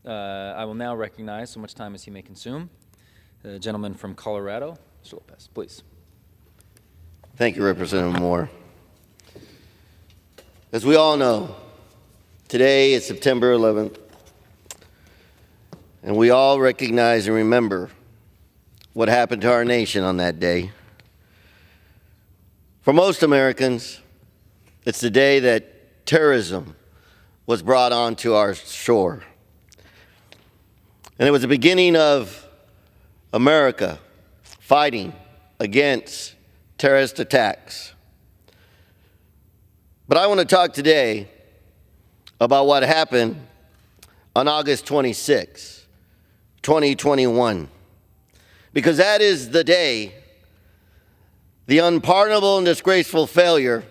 I will now recognize, so much time as he may consume, the gentleman from Colorado, Mr. Lopez, please. Thank you, Representative Moore. As we all know, today is September 11th, and we all recognize and remember what happened to our nation on that day. For most Americans, it's the day that terrorism was brought onto our shore. And it was the beginning of America fighting against terrorist attacks. But I want to talk today about what happened on August 26, 2021, because that is the day the unpardonable and disgraceful failure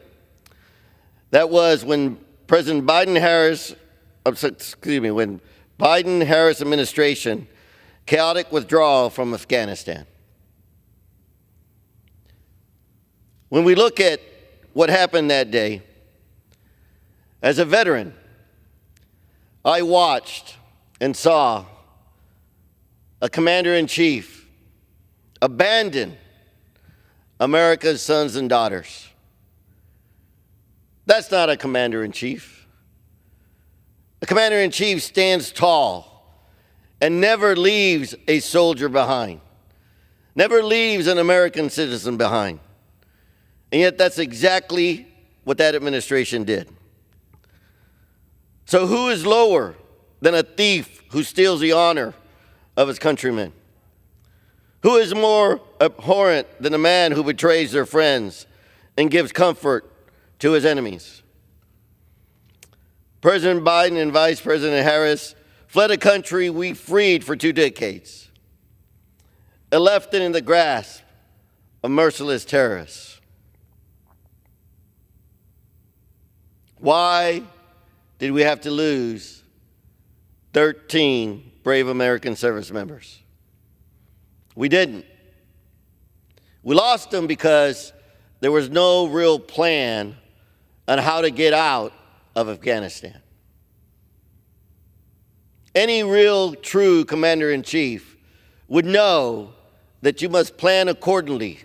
that was when Biden-Harris administration chaotic withdrawal from Afghanistan. When we look at what happened that day, as a veteran, I watched and saw a commander-in-chief abandon America's sons and daughters. That's not a commander-in-chief. A commander-in-chief stands tall and never leaves a soldier behind, never leaves an American citizen behind. And yet that's exactly what that administration did. So who is lower than a thief who steals the honor of his countrymen? Who is more abhorrent than a man who betrays their friends and gives comfort to his enemies? President Biden and Vice President Harris fled a country we freed for 2 decades and left it in the grasp of merciless terrorists. Why did we have to lose 13 brave American service members? We didn't. We lost them because there was no real plan on how to get out of Afghanistan. Any real, true commander-in-chief would know that you must plan accordingly,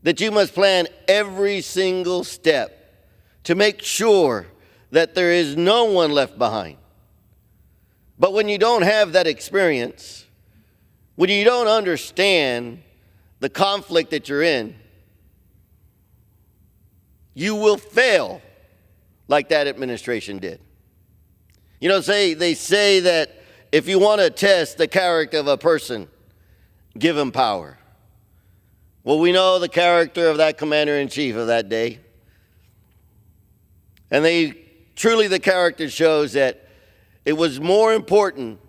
that you must plan every single step to make sure that there is no one left behind. But when you don't have that experience, when you don't understand the conflict that you're in, you will fail like that administration did. You know, they say that if you want to test the character of a person, give him power. Well, we know the character of that commander-in-chief of that day. And truly the character shows that it was more important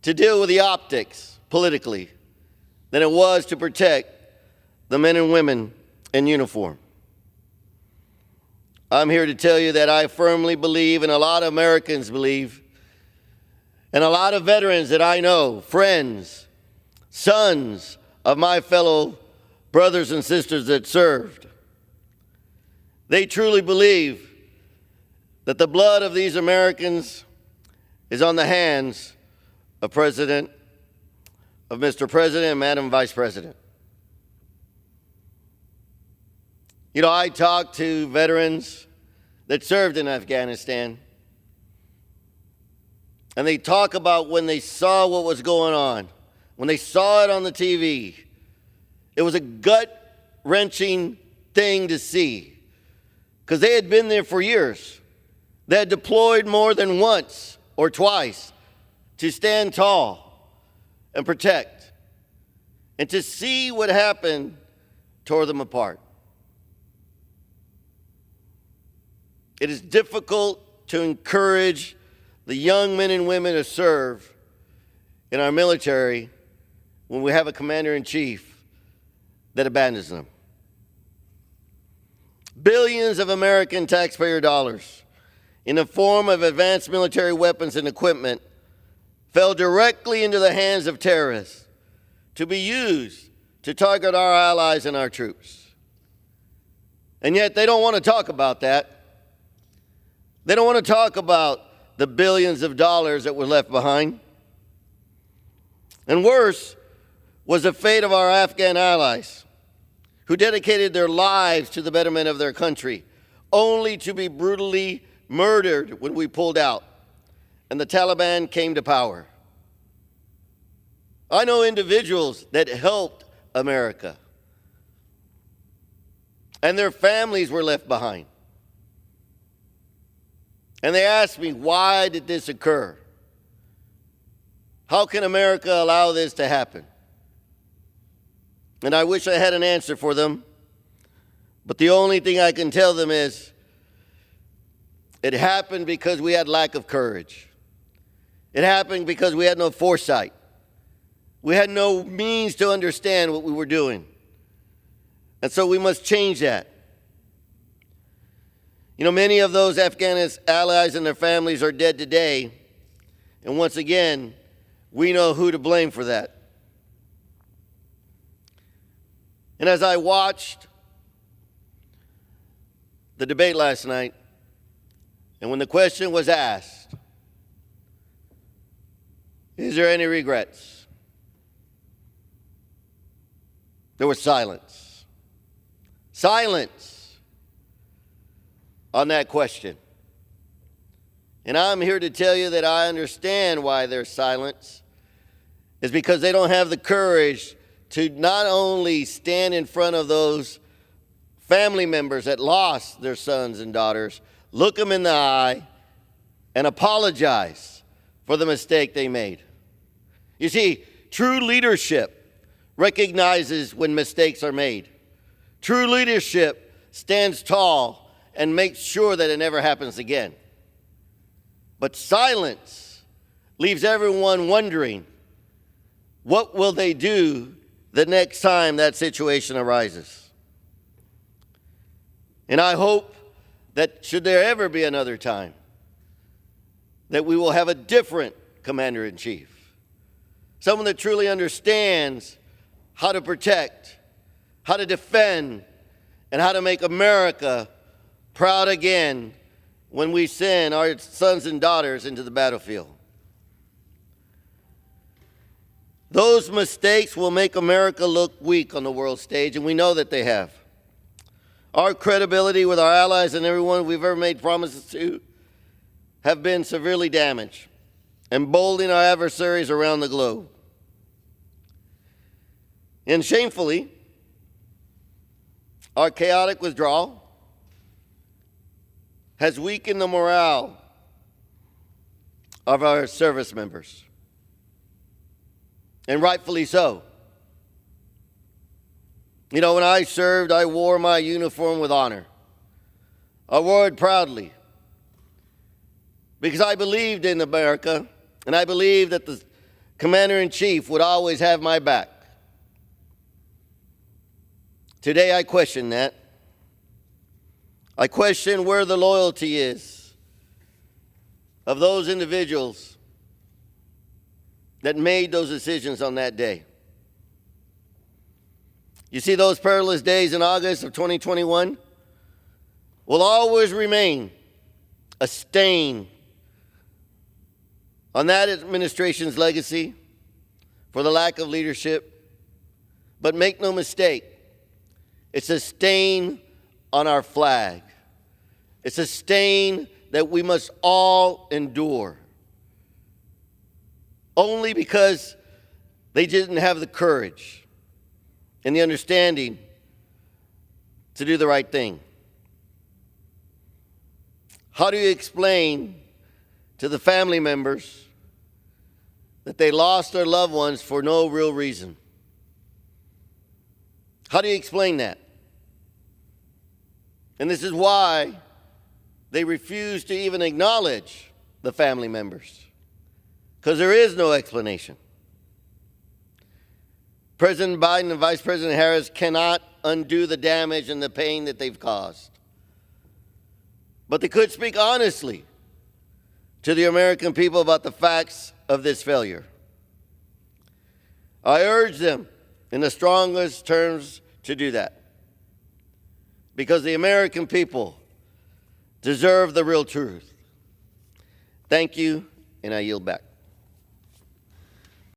to deal with the optics politically than it was to protect the men and women in uniform. I'm here to tell you that I firmly believe, and a lot of Americans believe, and a lot of veterans that I know, friends, sons of my fellow brothers and sisters that served, they truly believe that the blood of these Americans is on the hands of Mr. President and Madam Vice President. You know, I talked to veterans that served in Afghanistan, and they talk about when they saw what was going on, when they saw it on the TV. It was a gut-wrenching thing to see because they had been there for years. They had deployed more than once or twice to stand tall and protect. And to see what happened tore them apart. It is difficult to encourage the young men and women to serve in our military when we have a commander-in-chief that abandons them. Billions of American taxpayer dollars in the form of advanced military weapons and equipment fell directly into the hands of terrorists to be used to target our allies and our troops. And yet they don't want to talk about that. They don't want to talk about the billions of dollars that were left behind. And worse was the fate of our Afghan allies, who dedicated their lives to the betterment of their country, only to be brutally murdered when we pulled out and the Taliban came to power. I know individuals that helped America, and their families were left behind. And they asked me, why did this occur? How can America allow this to happen? And I wish I had an answer for them, but the only thing I can tell them is it happened because we had lack of courage. It happened because we had no foresight. We had no means to understand what we were doing. And so we must change that. You know, many of those Afghan allies and their families are dead today. And once again, we know who to blame for that. And as I watched the debate last night, and when the question was asked, is there any regrets? There was silence. Silence on that question. And I'm here to tell you that I understand why there's silence. It's because they don't have the courage to not only stand in front of those family members that lost their sons and daughters, look them in the eye, and apologize for the mistake they made. You see, true leadership recognizes when mistakes are made. True leadership stands tall and makes sure that it never happens again. But silence leaves everyone wondering, what will they do the next time that situation arises? And I hope that should there ever be another time, that we will have a different commander-in-chief. Someone that truly understands how to protect, how to defend, and how to make America proud again when we send our sons and daughters into the battlefield. Those mistakes will make America look weak on the world stage, and we know that they have. Our credibility with our allies and everyone we've ever made promises to have been severely damaged, emboldening our adversaries around the globe. And shamefully, our chaotic withdrawal has weakened the morale of our service members. And rightfully so. You know, when I served, I wore my uniform with honor. I wore it proudly because I believed in America, and I believed that the commander-in-chief would always have my back. Today I question that. I question where the loyalty is of those individuals that made those decisions on that day. You see, those perilous days in August of 2021 will always remain a stain on that administration's legacy for the lack of leadership. But make no mistake, it's a stain on our flag. It's a stain that we must all endure. Only because they didn't have the courage and the understanding to do the right thing. How do you explain to the family members that they lost their loved ones for no real reason? How do you explain that? And this is why they refuse to even acknowledge the family members, because there is no explanation. President Biden and Vice President Harris cannot undo the damage and the pain that they've caused. But they could speak honestly to the American people about the facts of this failure. I urge them in the strongest terms to do that, because the American people deserve the real truth. Thank you, and I yield back.